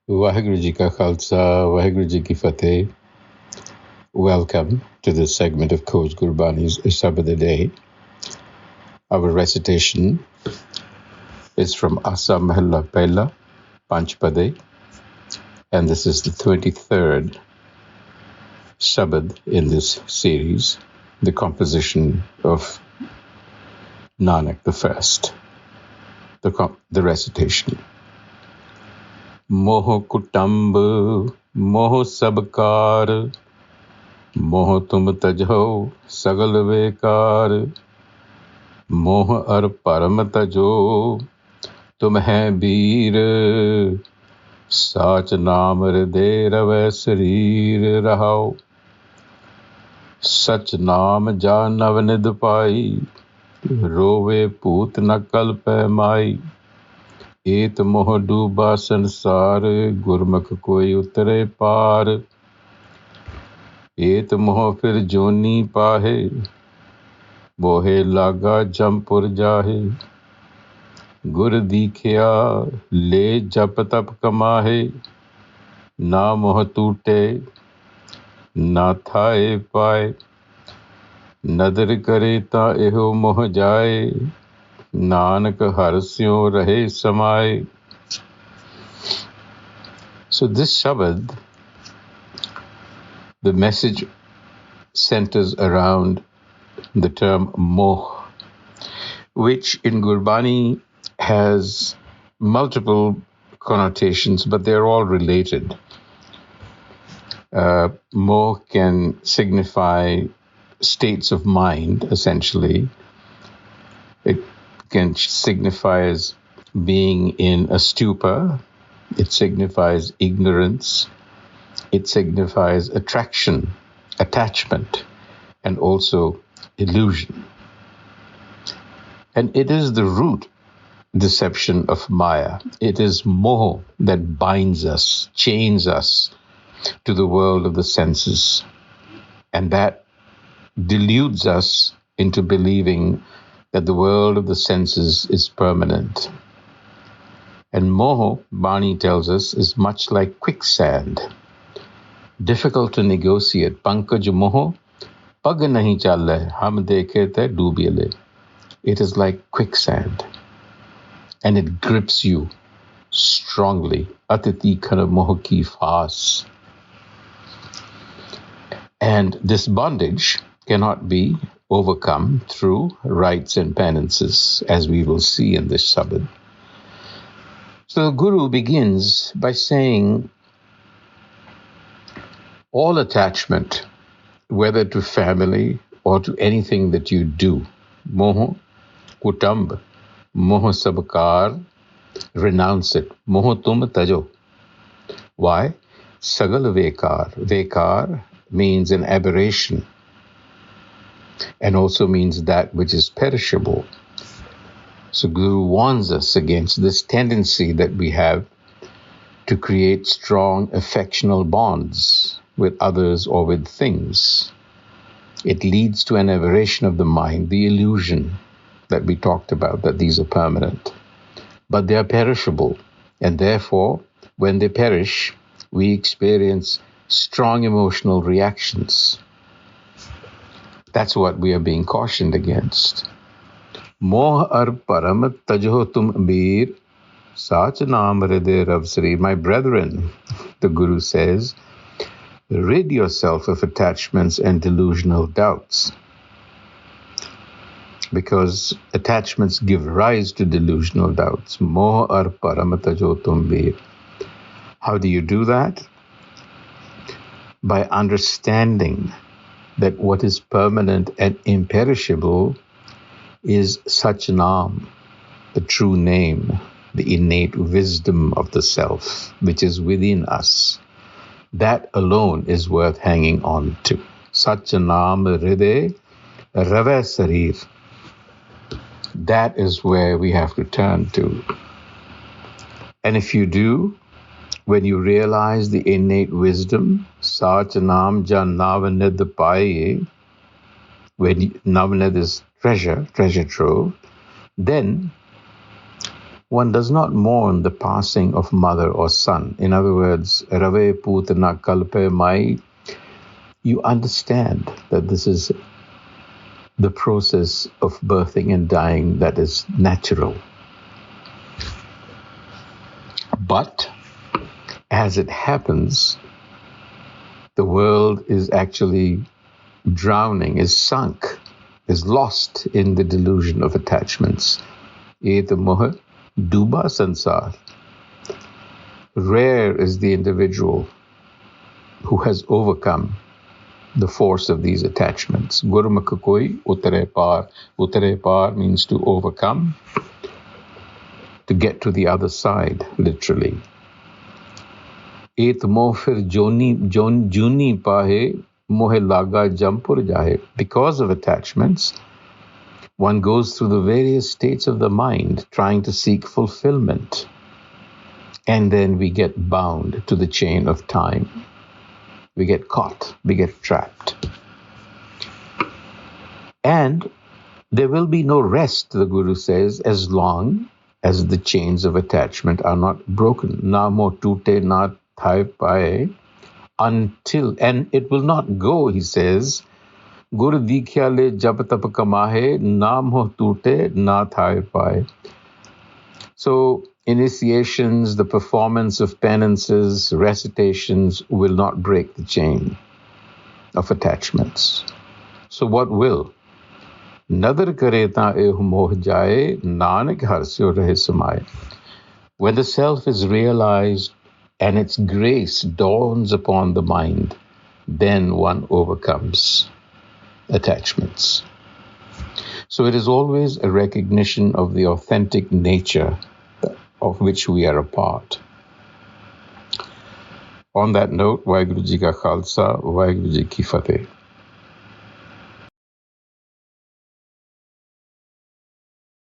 Waheguru Ji Ka Khalsa, Waheguru Ji Ki Fateh. Welcome to this segment of Coach Gurbani's a-sabad-a-day. Our recitation is from Asa Mahalla Pehla, Panchpade, and this is the 23rd Sabad in this series, the composition of Nanak the First. The recitation. Moh Kutanb Moh Sabh, Moh tum tajho sagal bekar, Moh ar param tajo tum hai bir, Sach naam hriday rave sarir rahao, Sach naam janav nid pai, Rove poot na kalpe mai, Et moh duba sansar, Gurmukh koi utare par, Et moh fir joni pahe, Bohe laga jampur jahe, Gur dikhya le jap tap kamahe, Na moh tute na thaye paye, Nadar kare ta eho moh jaye, Nanak har syo rahe samaye. So this Shabad, the message centers around the term Moh, which in Gurbani has multiple connotations, but they're all related. Moh can signify states of mind, essentially. It can signify as being in a stupor. It signifies ignorance. It signifies attraction, attachment, and also illusion. And it is the root deception of Maya. It is Moh that binds us, chains us to the world of the senses. And that deludes us into believing that the world of the senses is permanent. And Moh, Bani tells us, is much like quicksand, difficult to negotiate. Pankaj Moh, pag nahi challe, hum dekhe te doobyale. It is like quicksand, and it grips you strongly. Atiti khana moh ki faas. And this bondage cannot be overcome through rites and penances, as we will see in this Sabad. So the Guru begins by saying all attachment, whether to family or to anything that you do, Moh Kutanb Moh Sabh, renounce it. Moh tum tajo. Why? Sagal vekar. Vekar means an aberration and also means that which is perishable. So Guru warns us against this tendency that we have to create strong affectional bonds with others or with things. It leads to an aberration of the mind, the illusion that we talked about, that these are permanent. But they are perishable, and therefore, when they perish, we experience strong emotional reactions. That's what we are being cautioned against. Moh ar param tajho tum bir, sach naam hriday rav sarir. My brethren, the Guru says, rid yourself of attachments and delusional doubts, because attachments give rise to delusional doubts. Moh ar param tajho tum bir. How do you do that? By understanding that what is permanent and imperishable is Sachinam, the true name, the innate wisdom of the self, which is within us. That alone is worth hanging on to. Sachinam hriday rave sarir. That is where we have to turn to. And if you do, when you realize the innate wisdom, Sachinam jan navanid paye, when navanid is treasure trove, then one does not mourn the passing of mother or son. In other words, Rave Putana Kalpe Mai, you understand that this is the process of birthing and dying that is natural. But as it happens, the world is actually drowning, is sunk, is lost in the delusion of attachments. Et moh duba sansar. Rare is the individual who has overcome the force of these attachments. Gurmukh koi utare par. Utare par means to overcome, to get to the other side, literally. Et moh fir juni pahe, moh laga jampur jahe. Because of attachments, one goes through the various states of the mind trying to seek fulfillment. And then we get bound to the chain of time. We get caught, we get trapped. And there will be no rest, the Guru says, as long as the chains of attachment are not broken. Na moh tute na thai pae, until, and it will not go, he says, Gur dikhya le jab tap kamahe, na moh tute na thai pae. So initiations, the performance of penances, recitations will not break the chain of attachments. So what will? Nadar kare ta eh moh jaye, nanak harsyo rahe samaye. When the self is realized and its grace dawns upon the mind, then one overcomes attachments. So it is always a recognition of the authentic nature of which we are a part. On that note, Vaheguru Ji Ka Khalsa, Vaheguru Ji Ki Fateh.